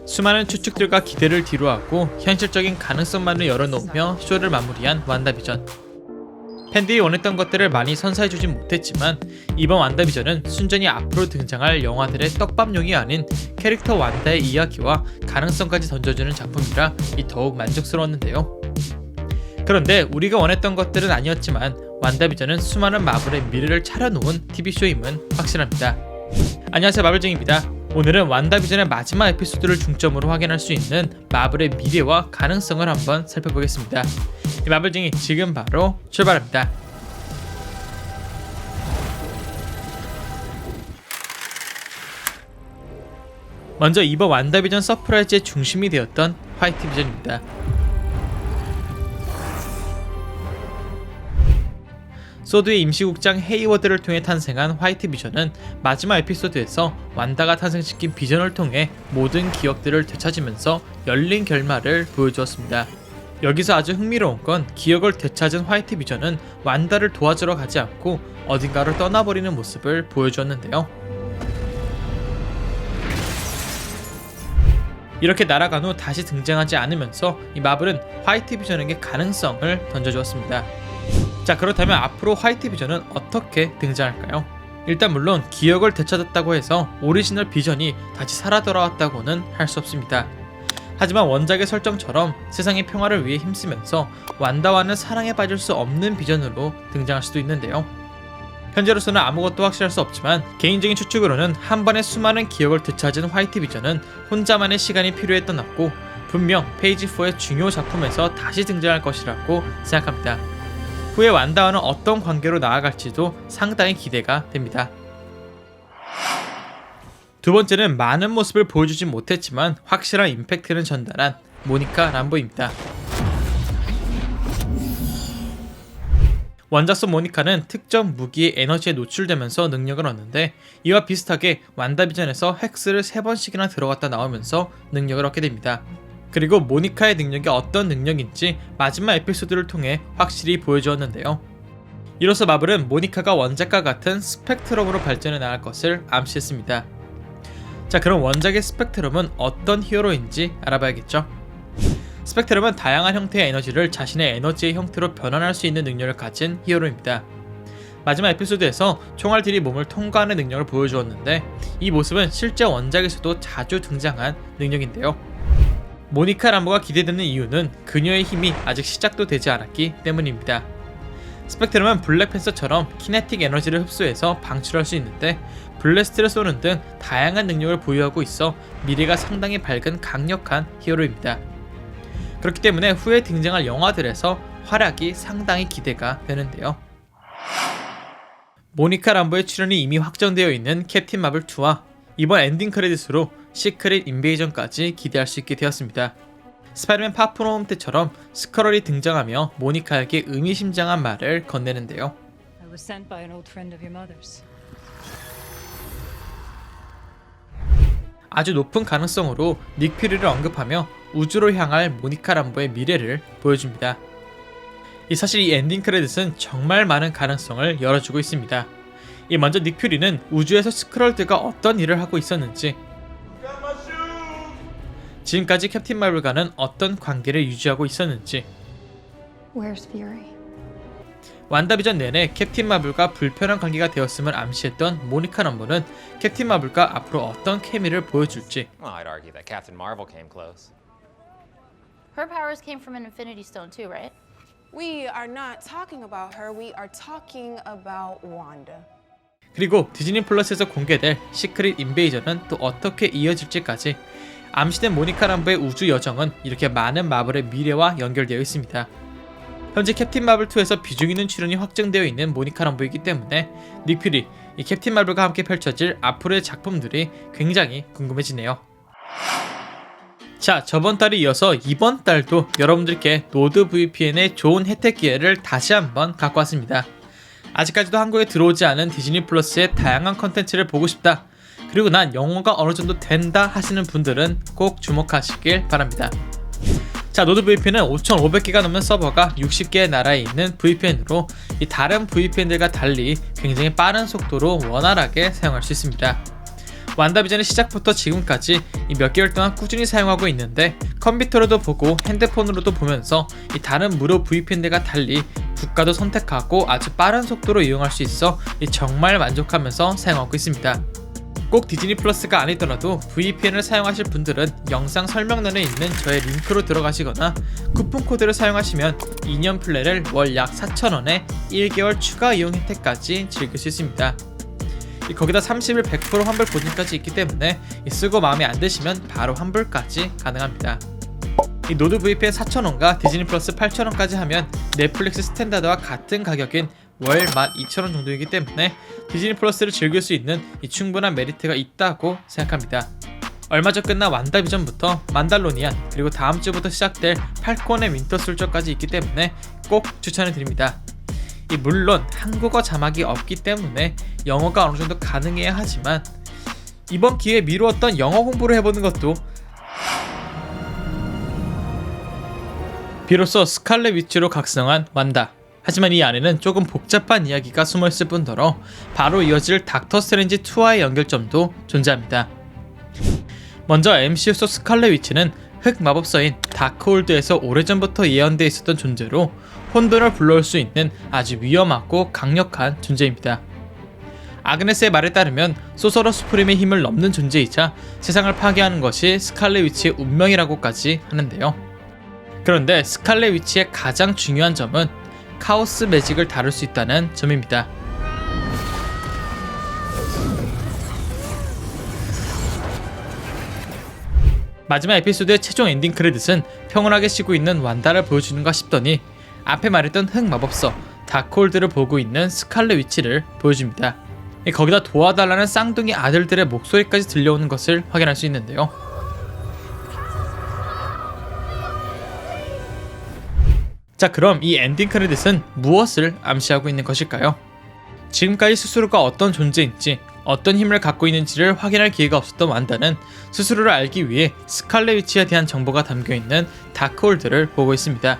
수많은 추측들과 기대를 뒤로하고 현실적인 가능성만을 열어놓으며 쇼를 마무리한 완다비전. 팬들이 원했던 것들을 많이 선사해주진 못했지만 이번 완다비전은 순전히 앞으로 등장할 영화들의 떡밥용이 아닌 캐릭터 완다의 이야기와 가능성까지 던져주는 작품이라 더욱 만족스러웠는데요. 그런데 우리가 원했던 것들은 아니었지만 완다비전은 수많은 마블의 미래를 차려놓은 TV쇼임은 확실합니다. 안녕하세요, 마블쟁입니다. 오늘은 완다비전의 마지막 에피소드를 중점으로 확인할 수 있는 마블의 미래와 가능성을 한번 살펴보겠습니다. 마블쟁이 지금 바로 출발합니다. 먼저 이번 완다비전 서프라이즈의 중심이 되었던 화이트 비전입니다. 소드의 임시국장 헤이워드를 통해 탄생한 화이트 비전은 마지막 에피소드에서 완다가 탄생시킨 비전을 통해 모든 기억들을 되찾으면서 열린 결말을 보여주었습니다. 여기서 아주 흥미로운 건 기억을 되찾은 화이트 비전은 완다를 도와주러 가지 않고 어딘가로 떠나버리는 모습을 보여주었는데요. 이렇게 날아간 후 다시 등장하지 않으면서 이 마블은 화이트 비전에게 가능성을 던져주었습니다. 자, 그렇다면 앞으로 화이트 비전은 어떻게 등장할까요? 일단 물론 기억을 되찾았다고 해서 오리지널 비전이 다시 살아 돌아왔다고는 할 수 없습니다. 하지만 원작의 설정처럼 세상의 평화를 위해 힘쓰면서 완다와는 사랑에 빠질 수 없는 비전으로 등장할 수도 있는데요. 현재로서는 아무것도 확실할 수 없지만 개인적인 추측으로는 한 번에 수많은 기억을 되찾은 화이트 비전은 혼자만의 시간이 필요해 떠났고 분명 페이지 4의 중요 작품에서 다시 등장할 것이라고 생각합니다. 후에 완다와는 어떤 관계로 나아갈지도 상당히 기대가 됩니다. 두 번째는 많은 모습을 보여주진 못했지만 확실한 임팩트를 전달한 모니카 람보입니다. 원작 속 모니카는 특정 무기의 에너지에 노출되면서 능력을 얻는데 이와 비슷하게 완다비전에서 헥스를 3번씩이나 들어갔다 나오면서 능력을 얻게 됩니다. 그리고 모니카의 능력이 어떤 능력인지 마지막 에피소드를 통해 확실히 보여주었는데요. 이로써 마블은 모니카가 원작과 같은 스펙트럼으로 발전해 나갈 것을 암시했습니다. 자, 그럼 원작의 스펙트럼은 어떤 히어로인지 알아봐야겠죠. 스펙트럼은 다양한 형태의 에너지를 자신의 에너지의 형태로 변환할 수 있는 능력을 가진 히어로입니다. 마지막 에피소드에서 총알들이 몸을 통과하는 능력을 보여주었는데 이 모습은 실제 원작에서도 자주 등장한 능력인데요. 모니카 람보가 기대되는 이유는 그녀의 힘이 아직 시작도 되지 않았기 때문입니다. 스펙트럼은 블랙팬서처럼 키네틱 에너지를 흡수해서 방출할 수 있는데 블래스트를 쏘는 등 다양한 능력을 보유하고 있어 미래가 상당히 밝은 강력한 히어로입니다. 그렇기 때문에 후에 등장할 영화들에서 활약이 상당히 기대가 되는데요. 모니카 람보의 출연이 이미 확정되어 있는 캡틴 마블 2와 이번 엔딩 크레딧으로 시크릿 인베이전까지 기대할 수 있게 되었습니다. 스파이더맨 파프홈 때처럼 스커럴이 등장하며 모니카에게 의미심장한 말을 건네는데요. 아주 높은 가능성으로 닉 퓨리를 언급하며 우주로 향할 모니카 람보의 미래를 보여줍니다. 사실 이 엔딩 크레딧은 정말 많은 가능성을 열어주고 있습니다. 먼저 닉 퓨리는 우주에서 스크럴들과 어떤 일을 하고 있었는지, 지금까지 캡틴 마블과는 어떤 관계를 유지하고 있었는지, 완다비전 내내 캡틴 마블과 불편한 관계가 되었음을 암시했던 모니카 람보는 캡틴 마블과 앞으로 어떤 케미를 보여줄지. Well, I'd argue that Captain Marvel came close. Her powers came from an Infinity Stone too, right? We are not talking about her. We are talking about Wanda. 그리고 디즈니 플러스에서 공개될 시크릿 인베이전은 또 어떻게 이어질지까지 암시된 모니카 람보의 우주 여정은 이렇게 많은 마블의 미래와 연결되어 있습니다. 현재 캡틴 마블 2에서 비중 있는 출연이 확정되어 있는 모니카 람보이기 때문에 닉 퓨리, 이 캡틴 마블과 함께 펼쳐질 앞으로의 작품들이 굉장히 궁금해지네요. 자, 저번 달에 이어서 이번 달도 여러분들께 노드 VPN의 좋은 혜택 기회를 다시 한번 갖고 왔습니다. 아직까지도 한국에 들어오지 않은 디즈니 플러스의 다양한 컨텐츠를 보고 싶다, 그리고 난 영어가 어느 정도 된다 하시는 분들은 꼭 주목하시길 바랍니다. 자, 노드 VPN은 5,500개가 넘는 서버가 60개의 나라에 있는 VPN으로 이 다른 VPN들과 달리 굉장히 빠른 속도로 원활하게 사용할 수 있습니다. 완다비전의 시작부터 지금까지 이 몇 개월 동안 꾸준히 사용하고 있는데 컴퓨터로도 보고 핸드폰으로도 보면서 이 다른 무료 VPN들과 달리 국가도 선택하고 아주 빠른 속도로 이용할 수 있어 정말 만족하면서 사용하고 있습니다. 꼭 디즈니 플러스가 아니더라도 VPN을 사용하실 분들은 영상 설명란에 있는 저의 링크로 들어가시거나 쿠폰 코드를 사용하시면 2년 플랜을 월 약 4,000원에 1개월 추가 이용 혜택까지 즐길 수 있습니다. 거기다 30일 100% 환불 보증까지 있기 때문에 쓰고 마음에 안 드시면 바로 환불까지 가능합니다. 이 노드 VPN 4,000원과 디즈니 플러스 8,000원까지 하면 넷플릭스 스탠다드와 같은 가격인 월 12,000원 정도이기 때문에 디즈니 플러스를 즐길 수 있는 충분한 메리트가 있다고 생각합니다. 얼마 전 끝난 완다비전부터 만달로니안 그리고 다음 주부터 시작될 팔콘의 윈터 솔저까지 있기 때문에 꼭 추천해 드립니다. 물론 한국어 자막이 없기 때문에 영어가 어느 정도 가능해야 하지만 이번 기회에 미루었던 영어 공부를 해보는 것도 비로소 스칼렛 위치로 각성한 완다. 하지만 이 안에는 조금 복잡한 이야기가 숨어있을 뿐더러 바로 이어질 닥터 스트레인지 2와의 연결점도 존재합니다. 먼저 MCU 속 스칼렛 위치는 흑마법사인 다크홀드에서 오래전부터 예언되어 있었던 존재로 혼돈을 불러올 수 있는 아주 위험하고 강력한 존재입니다. 아그네스의 말에 따르면 소서러 수프림의 힘을 넘는 존재이자 세상을 파괴하는 것이 스칼렛 위치의 운명이라고까지 하는데요. 그런데 스칼렛 위치의 가장 중요한 점은 카오스 매직을 다룰 수 있다는 점입니다. 마지막 에피소드의 최종 엔딩 크레딧은 평온하게 쉬고 있는 완다를 보여주는가 싶더니 앞에 말했던 흑마법서 다크홀드를 보고 있는 스칼렛 위치를 보여줍니다. 거기다 도와달라는 쌍둥이 아들들의 목소리까지 들려오는 것을 확인할 수 있는데요. 자, 그럼 이 엔딩 크레딧은 무엇을 암시하고 있는 것일까요? 지금까지 스스로가 어떤 존재인지 어떤 힘을 갖고 있는지를 확인할 기회가 없었던 완다는 스스로를 알기 위해 스칼렛 위치에 대한 정보가 담겨있는 다크홀드를 보고 있습니다.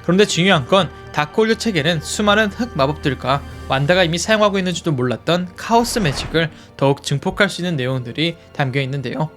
그런데 중요한 건 다크홀드 책에는 수많은 흑 마법들과 완다가 이미 사용하고 있는지도 몰랐던 카오스 매직을 더욱 증폭할 수 있는 내용들이 담겨 있는데요.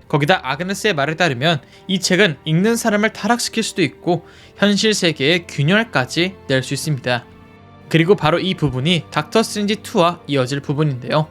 거기다 아그네스의 말에 따르면 이 책은 읽는 사람을 타락시킬 수도 있고 현실 세계의 균열까지 낼 수 있습니다. 그리고 바로 이 부분이 닥터 스트레인지 2와 이어질 부분인데요.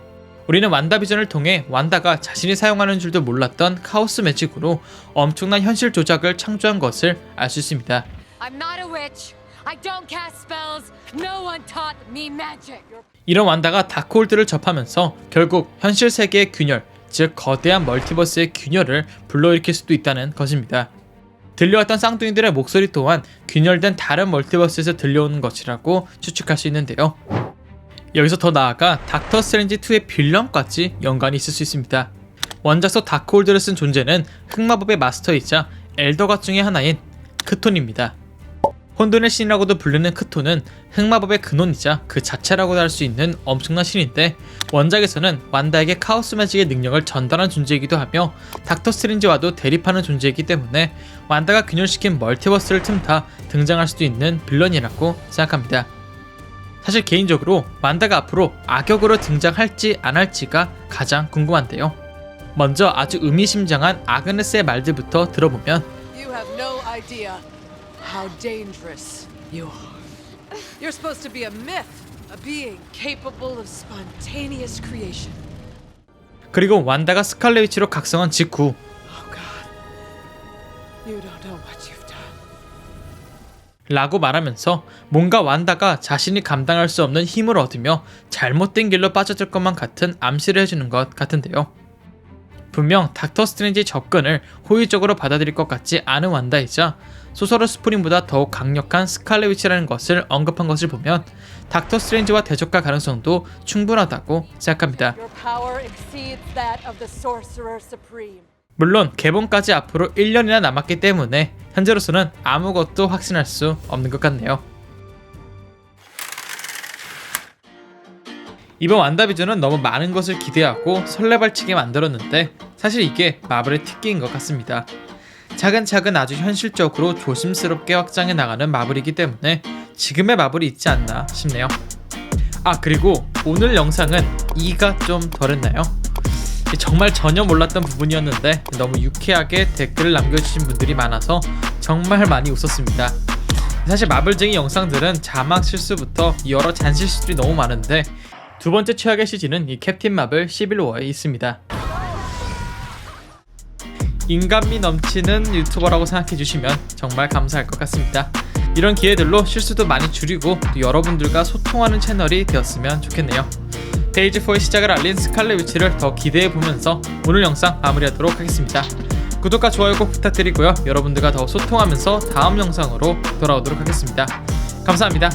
우리는 완다비전을 통해 완다가 자신이 사용하는 줄도 몰랐던 카오스 매직으로 엄청난 현실 조작을 창조한 것을 알 수 있습니다. I'm not a witch. I don't cast spells. No one taught me magic. 이런 완다가 다크홀드를 접하면서 결국 현실 세계의 균열, 즉 거대한 멀티버스의 균열을 불러일으킬 수도 있다는 것입니다. 들려왔던 쌍둥이들의 목소리 또한 균열된 다른 멀티버스에서 들려오는 것이라고 추측할 수 있는데요. 여기서 더 나아가 닥터 스트레인지 2의 빌런까지 연관이 있을 수 있습니다. 원작서 다크홀드를 쓴 존재는 흑마법의 마스터이자 엘더갓 중의 하나인 크톤입니다. 혼돈의 신이라고도 부르는 크톤은 흑마법의 근원이자 그 자체라고도 할 수 있는 엄청난 신인데 원작에서는 완다에게 카오스 매직의 능력을 전달한 존재이기도 하며 닥터 스트레인지와도 대립하는 존재이기 때문에 완다가 균열시킨 멀티버스를 틈타 등장할 수도 있는 빌런이라고 생각합니다. 사실 개인적으로 완다가 앞으로 악역으로 등장할지 안 할지가 가장 궁금한데요. 먼저 아주 의미심장한 아그네스의 말들부터 들어보면 You have no idea how dangerous you are. You're supposed to be a myth, a being capable of spontaneous creation. 그리고 완다가 스칼렛 위치로 각성한 직후 Oh God, you don't know what you've done. 라고 말하면서 뭔가 완다가 자신이 감당할 수 없는 힘을 얻으며 잘못된 길로 빠져들 것만 같은 암시를 해주는 것 같은데요. 분명 닥터 스트레인지의 접근을 호의적으로 받아들일 것 같지 않은 완다이자 소서러 스프링보다 더욱 강력한 스칼렛 위치라는 것을 언급한 것을 보면 닥터 스트레인지와 대적할 가능성도 충분하다고 생각합니다. Your power exceeds that of the Sorcerer Supreme. 물론 개봉까지 앞으로 1년이나 남았기 때문에 현재로서는 아무것도 확신할 수 없는 것 같네요. 이번 완다비전은 너무 많은 것을 기대하고 설레발치게 만들었는데 사실 이게 마블의 특기인 것 같습니다. 차근차근 아주 현실적으로 조심스럽게 확장해 나가는 마블이기 때문에 지금의 마블이 있지 않나 싶네요. 아, 그리고 오늘 영상은 2가 좀 덜했나요? 정말 전혀 몰랐던 부분이었는데 너무 유쾌하게 댓글을 남겨주신 분들이 많아서 정말 많이 웃었습니다. 사실 마블쟁이 영상들은 자막 실수부터 여러 잔실수들이 너무 많은데 두 번째 최악의 CG는 이 캡틴 마블 시빌워에 있습니다. 인간미 넘치는 유튜버라고 생각해주시면 정말 감사할 것 같습니다. 이런 기회들로 실수도 많이 줄이고 또 여러분들과 소통하는 채널이 되었으면 좋겠네요. 페이지 4의 시작을 알린 스칼렛 위치를 더 기대해보면서 오늘 영상 마무리하도록 하겠습니다. 구독과 좋아요 꼭 부탁드리고요. 여러분들과 더 소통하면서 다음 영상으로 돌아오도록 하겠습니다. 감사합니다.